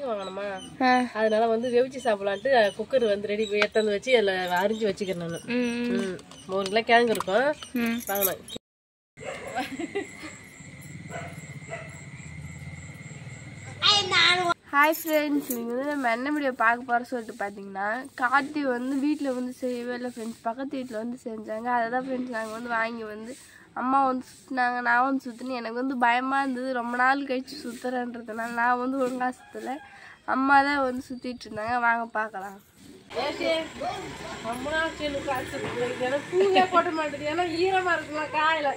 கிழங்கு வாங்கணுமா அதனால வந்து வெவிச்சு சாப்பிடலான்ட்டு குக்கர் வந்து ரெடி எடுத்து வச்சு அதில் அரிஞ்சு வச்சுக்கிறேன் நான் 3 கிலோ கிழங்கு இருக்கும் வாங்கணும் ஹாய் ஃப்ரெண்ட்ஸ், நீங்கள் வந்து நம்ம என்ன வீடியோ பார்க்க போகிற சொல்லிட்டு பார்த்தீங்கன்னா கார்த்தி வந்து வீட்டில் வந்து செய்யவே இல்லை ஃப்ரெண்ட்ஸ், பக்கத்து வீட்டில் வந்து செஞ்சாங்க. அதை தான் ஃப்ரெண்ட்ஸ் நாங்கள் வந்து வாங்கி வந்து அம்மா வந்து சுற்றினாங்க, நான் வந்து சுற்றினேன். எனக்கு வந்து பயமாக இருந்தது, ரொம்ப நாள் கழிச்சு சுற்றுறேன்றதுனால நான் வந்து ஒழுங்காக சுற்றலை, அம்மா தான் வந்து சுற்றிட்டு இருந்தாங்க. வாங்க பார்க்கலாம். ரொம்ப நாள் பூவே போட்ட மாட்டேங்குது, ஏன்னா ஈரமாக இருக்குங்களா காயில்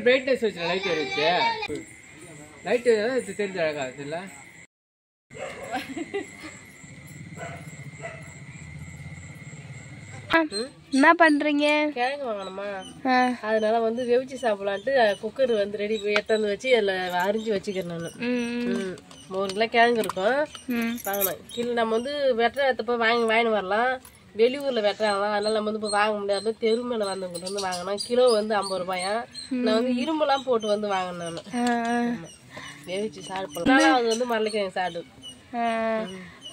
பிரைட்னஸ் வச்சு லைட் வச்சு லைட் தெரிஞ்ச அழகா இல்ல என்ன பண்றீங்க? கிழங்கு வாங்கணுமா அதனால வந்து வெவிச்சு சாப்பிடலான்ட்டு குக்கர் வந்து ரெடி எடுத்து வச்சு அதில் அரிஞ்சு வச்சுக்கிறேன் நான் 3 கிலோ கிழங்கு இருக்கும் வாங்கணும். கிலோ நம்ம வந்து வெட்டுறப்ப வாங்கின்னு வரலாம், வெளியூர்ல வெட்டுறாங்களாம், அதனால நம்ம வந்து இப்போ வாங்க முடியாது. தெரு மேல வந்தவங்கிட்ட வந்து வாங்கணும். கிலோ வந்து 50 ரூபாயா. நான் வந்து இரும்பெல்லாம் போட்டு வந்து வாங்கினேன் நான். வேவிச்சு சாப்பிடலாம், அது வந்து மரளிக்கிழங்கு சாப்பிடு.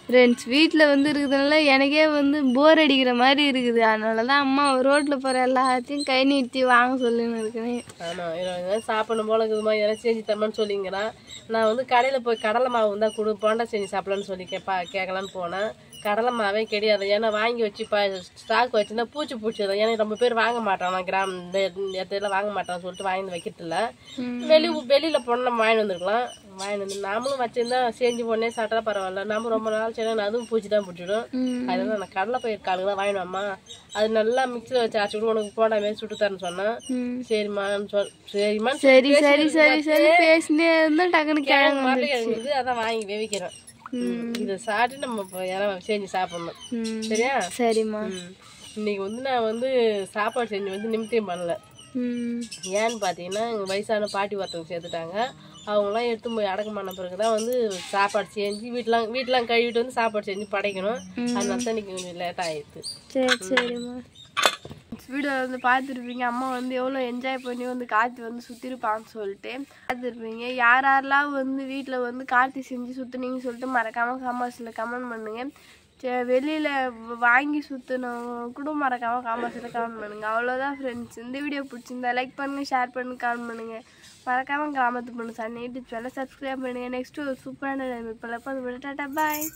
ஃப்ரெண்ட்ஸ் வீட்டில் வந்து இருக்கிறதுனால எனக்கே வந்து போர் அடிக்கிற மாதிரி இருக்குது, அதனால தான் அம்மா ரோட்டில் போகிற எல்லாத்தையும் கை நீட்டி வாங்க சொல்லின்னு இருக்கிறேன். ஆமாம், இதெல்லாம் சாப்பிடணும் போல இருக்குதுமா, இதெல்லாம் செஞ்சு தரமான்னு சொல்லிங்கிறேன். நான் வந்து கடையில் போய் கடலை மாவு தான் கொடு போண்டா செஞ்சு சாப்பிடலான்னு சொல்லி கேட்கலான்னு போனேன். கடலை மாவே கிடையாது, ஏன்னா வாங்கி வச்சு ஸ்டாக் வச்சுன்னா பூச்சி பூச்சிடும். ஏன்னா ரொம்ப பேர் வாங்க மாட்டான், இந்த இடத்துல வாங்க மாட்டான்னு சொல்லிட்டு வாங்கி வைக்கிறதில்ல. வெளியில் போனால் நம்ம வாங்கி வந்துருக்கலாம். வாங்கி வந்து நாமளும் வச்சிருந்தா செஞ்சு பொண்ணே சாப்பிட்டா பரவாயில்ல. நம்ம ரொம்ப நாள் சரி அதுவும் பூச்சி தான் பிடிச்சிடும். அதனால நான் கடலை பயிர் காலுங்களாம் வாங்கினோம்மா, அது நல்லா மிக்சியில் வச்சு அரைச்சி விட்டு உனக்கு போண்டா மாரி சுட்டு தரேன்னு சொன்னேன். சரிம்மா சரி சரி சரி சரி பேசினே இருந்தா டக்குனு கிழங்கு கிழங்கு அதான் வாங்கி வேவிக்கிறேன். இதை சாப்பிட்டு நம்ம யாராவது செஞ்சு சாப்பிடணும், சரியா? சரிம்மா. இன்னைக்கு வந்து நான் வந்து சாப்பாடு செஞ்சு வந்து நிமித்தியம் பண்ணல. ஏன்னு பார்த்தீங்கன்னா எங்கள் வயசான பாட்டி ஒருத்தவங்க சேர்த்துட்டாங்க. அவங்களாம் எடுத்து போய் அடக்கம் பண்ண பிறகு தான் வந்து சாப்பாடு செஞ்சு வீட்டெலாம் கழுவிட்டு வந்து சாப்பாடு செஞ்சு படைக்கணும். அதனால தான் இன்னைக்கு கொஞ்சம் லேட்டாக ஆயிடுது. சரி சரிம்மா. வீடியோ வந்து பார்த்துருப்பீங்க, அம்மா வந்து எவ்வளோ என்ஜாய் பண்ணி வந்து கார்த்தி வந்து சுற்றிருப்பான்னு சொல்லிட்டு பார்த்துருப்பீங்க. யாரெல்லாம் வந்து வீட்டில் வந்து கார்த்தி செஞ்சு சுற்றுனீங்கன்னு சொல்லிட்டு மறக்காமல் காமர்ஸில் கமெண்ட் பண்ணுங்கள். வெளியில் வாங்கி சுற்றினவங்க கூட மறக்காமல் காமர்ஸில் கமெண்ட் பண்ணுங்கள். அவ்வளோதான் ஃப்ரெண்ட்ஸ். இந்த வீடியோ பிடிச்சிருந்தா லைக் பண்ணுங்கள், ஷேர் பண்ணுங்கள், கமெண்ட் பண்ணுங்கள். மறக்காமல் கிராமத்து பொண்ணு சன் யூடியூப் சேனலை சப்ஸ்கிரைப் பண்ணுங்கள். நெக்ஸ்ட்டு ஒரு சூப்பரான இப்போ டாட்டா பாய்.